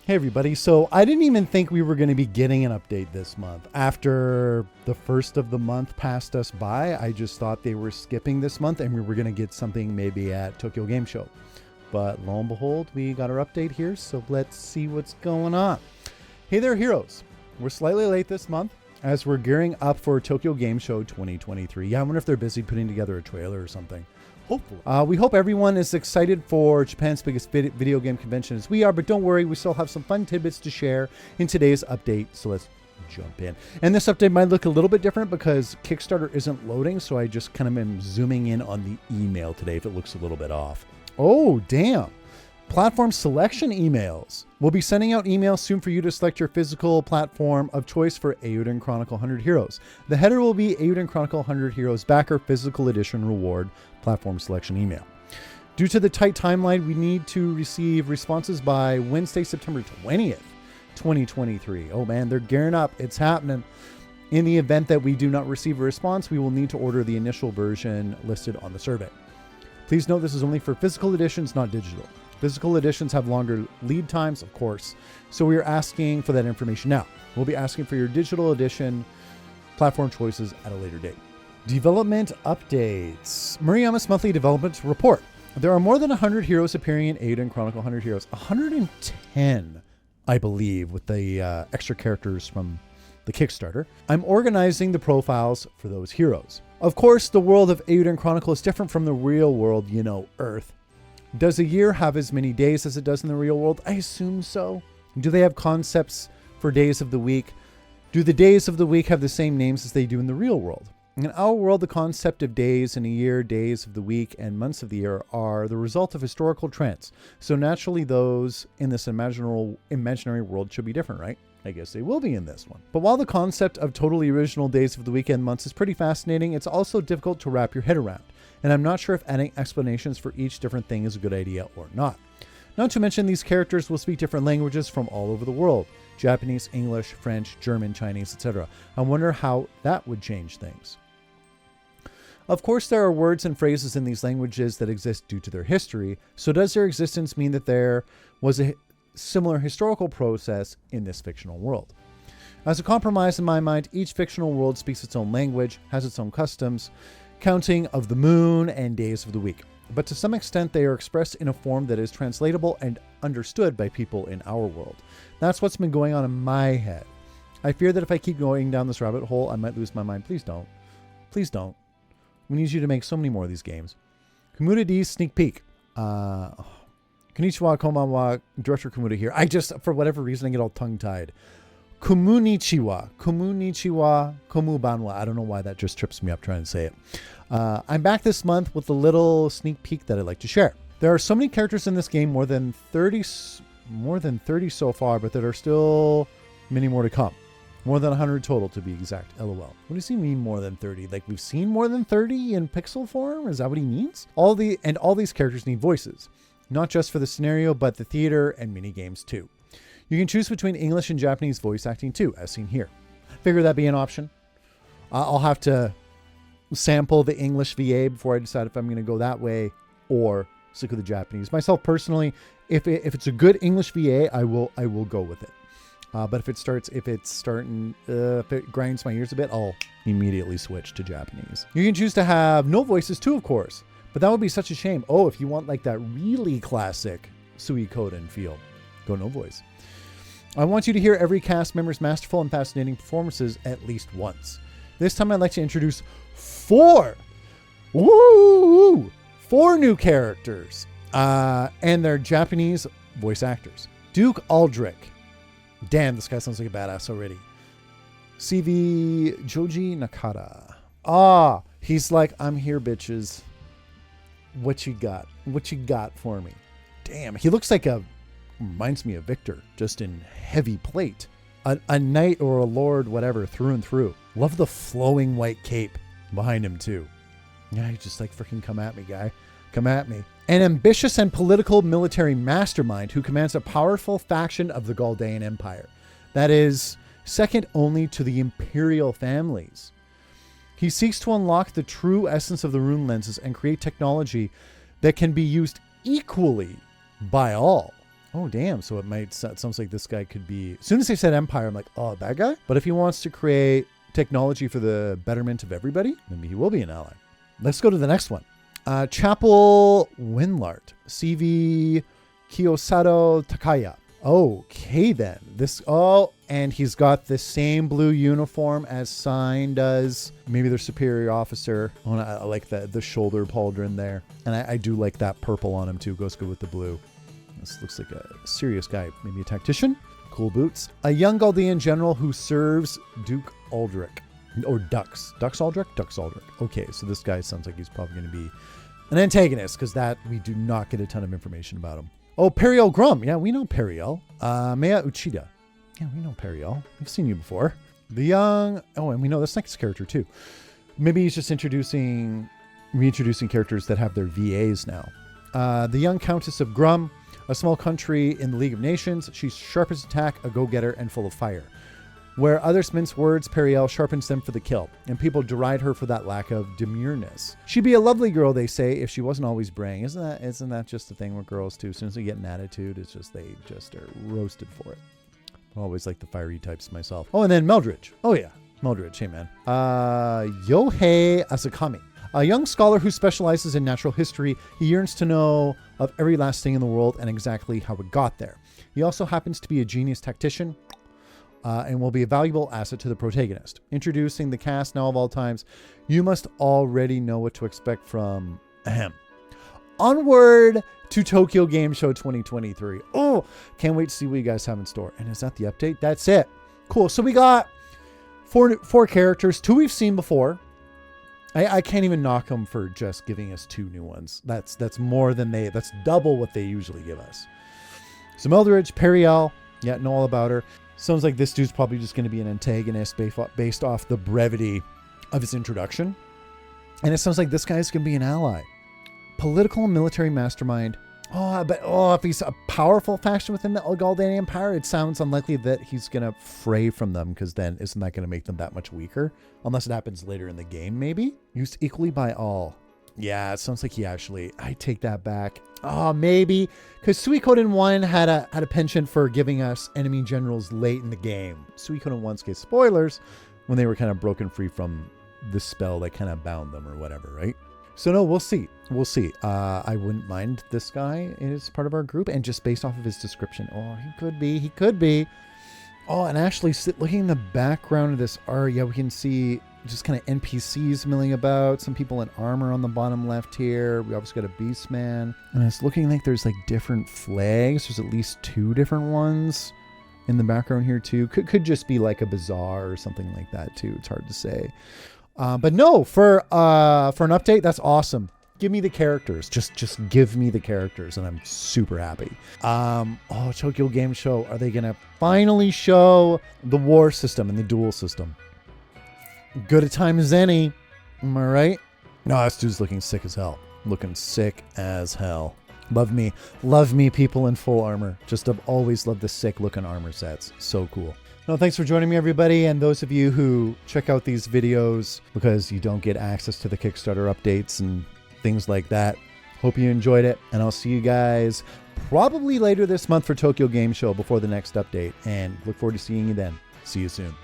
Hey everybody, so I didn't even think we were going to be getting an update this month. After the first of the month passed us by, I just thought they were skipping this month and we were going to get something maybe at Tokyo Game Show. But lo and behold, we got our update here, so let's see what's going on. Hey there, heroes. We're slightly late this month as we're gearing up for Tokyo Game Show 2023. Yeah, I wonder if they're busy putting together a trailer or something. Hopefully. We hope everyone is excited for Japan's biggest video game convention as we are, but don't worry, we still have some fun tidbits to share in today's update, so let's jump in. And this update might look a little bit different because Kickstarter isn't loading, so I just kind of am zooming in on the email today if it looks a little bit off. Oh, damn. Platform selection emails. We'll be sending out emails soon for you to select your physical platform of choice for Eiyuden Chronicle 100 Heroes. The header will be Eiyuden Chronicle 100 Heroes Backer Physical Edition Reward Platform Selection Email. Due to the tight timeline, we need to receive responses by Wednesday, September 20th, 2023. Oh man, they're gearing up. It's happening. In the event that we do not receive a response, we will need to order the initial version listed on the survey. Please note this is only for physical editions, not digital. Physical editions have longer lead times, of course, so we are asking for that information now. We'll be asking for your digital edition platform choices at a later date. Development updates. Murayama's monthly development report. There are more than 100 heroes appearing in Eiyuden Chronicle 100 Heroes. 110, I believe, with the extra characters from the Kickstarter. I'm organizing the profiles for those heroes. Of course, the world of Eiyuden Chronicle is different from the real world, you know, Earth. Does a year have as many days as it does in the real world? I assume so. Do they have concepts for days of the week? Do the days of the week have the same names as they do in the real world? In our world, the concept of days in a year, days of the week, and months of the year are the result of historical trends. So naturally, those in this imaginary world should be different, right? I guess they will be in this one. But while the concept of totally original days of the week and months is pretty fascinating, it's also difficult to wrap your head around. And I'm not sure if adding explanations for each different thing is a good idea or not. Not to mention these characters will speak different languages from all over the world. Japanese, English, French, German, Chinese, etc. I wonder how that would change things. Of course, there are words and phrases in these languages that exist due to their history. So does their existence mean that there was a similar historical process in this fictional world? As a compromise in my mind, each fictional world speaks its own language, has its own customs, counting of the moon and days of the week. But to some extent, they are expressed in a form that is translatable and understood by people in our world. That's what's been going on in my head. I fear that if I keep going down this rabbit hole, I might lose my mind. Please don't. Please don't. We need you to make so many more of these games. Komura D's sneak peek. Konnichiwa, konbanwa, Director Komura here. I just, for whatever reason, I get all tongue-tied. Komunichiwa, komubanwa. I don't know why that just trips me up trying to say it. I'm back this month with a little sneak peek that I'd like to share. There are so many characters in this game, more than 30 so far, but there are still many more to come. More than 100 total, to be exact. LOL. What does he mean more than 30? Like we've seen more than 30 in pixel form? Is that what he means? All these characters need voices, not just for the scenario, but the theater and mini games too. You can choose between English and Japanese voice acting too, as seen here. Figure that'd be an option. I'll have to sample the English VA before I decide if I'm going to go that way or stick with the Japanese. Myself personally, if it's a good English VA, I will go with it. But if it grinds my ears a bit, I'll immediately switch to Japanese. You can choose to have no voices too, of course, but that would be such a shame. Oh, if you want like that really classic Suikoden feel, go no voice. I want you to hear every cast member's masterful and fascinating performances at least once. This time I'd like to introduce four new characters, and they're Japanese voice actors. Duke Aldrich. Damn, this guy sounds like a badass already. CV Joji Nakata. He's like, I'm here, bitches. What you got? What you got for me? Damn, he looks like reminds me of Victor, just in heavy plate. A knight or a lord, whatever, through and through. Love the flowing white cape behind him, too. Yeah, you just like freaking come at me, guy. Come at me. An ambitious and political military mastermind who commands a powerful faction of the Galdean Empire that is second only to the imperial families. He seeks to unlock the true essence of the rune lenses and create technology that can be used equally by all. Oh, damn. So it sounds like this guy could be, as soon as they said Empire, I'm like, oh, that guy? But if he wants to create technology for the betterment of everybody, maybe he will be an ally. Let's go to the next one. Chapel Winlart, CV Kiyosato Takaya. Okay, then. And he's got the same blue uniform as Sign does. Maybe their superior officer. Oh, I like the shoulder pauldron there. And I do like that purple on him too. Goes good with the blue. This looks like a serious guy. Maybe a tactician. Cool boots. A young Galdean general who serves Duke Aldrich. Or Dux. Dux Aldrich? Dux Aldrich. Okay, so this guy sounds like he's probably going to be an antagonist, because that we do not get a ton of information about him. Oh, Periel Grum. Yeah, we know Periel. Mea Uchida. Yeah, we know Periel. We've seen you before. The young... Oh, and we know this next character, too. Maybe he's just reintroducing characters that have their VAs now. The young Countess of Grum, a small country in the League of Nations. She's sharp as attack, a go-getter, and full of fire. Where others mince words, Periel sharpens them for the kill, and people deride her for that lack of demureness. She'd be a lovely girl, they say, if she wasn't always braying. Isn't that just the thing with girls, too? As soon as they get an attitude, it's just they just are roasted for it. I always like the fiery types myself. Oh, and then Meldridge. Oh, yeah. Meldridge. Hey, man. Yohei Asakami. A young scholar who specializes in natural history. He yearns to know of every last thing in the world and exactly how it got there. He also happens to be a genius tactician, and will be a valuable asset to the protagonist. Introducing the cast now of all times, you must already know what to expect from him. Onward to Tokyo Game Show 2023. Oh, can't wait to see what you guys have in store. And is that the update? That's it. Cool. So we got four characters, 2 we've seen before. I can't even knock them for just giving us 2 new ones. That's more than that's double what they usually give us. So Meldridge, Periel, yeah, know all about her. Sounds like this dude's probably just going to be an antagonist based off the brevity of his introduction. And it sounds like this guy's going to be an ally. Political and military mastermind. If he's a powerful faction within the Galdanian Empire, it sounds unlikely that he's going to fray from them, because then isn't that going to make them that much weaker? Unless it happens later in the game, maybe? Used equally by all. Yeah, it sounds like I take that back. Oh, maybe. Because Suikoden 1 had a penchant for giving us enemy generals late in the game. Suikoden 1's case, spoilers, when they were kind of broken free from the spell that kind of bound them or whatever, right? So no, we'll see. I wouldn't mind this guy as part of our group, and just based off of his description. Oh, he could be. Oh, and actually, looking in the background of this art, yeah, we can see just kind of NPCs milling about. Some people in armor on the bottom left here. We obviously got a beast man. And it's looking like there's like different flags. There's at least 2 different ones in the background here too. Could just be like a bazaar or something like that too. It's hard to say. But no, for an update, that's awesome. Give me the characters. Just give me the characters, and I'm super happy. Tokyo Game Show. Are they going to finally show the war system and the duel system? Good a time as any. Am I right? No, this dude's looking sick as hell. Looking sick as hell. Love me people in full armor. Just have always loved the sick looking armor sets. So cool. No, thanks for joining me, everybody. And those of you who check out these videos because you don't get access to the Kickstarter updates and things like that, hope you enjoyed it. And I'll see you guys probably later this month for Tokyo Game Show before the next update. And look forward to seeing you then. See you soon.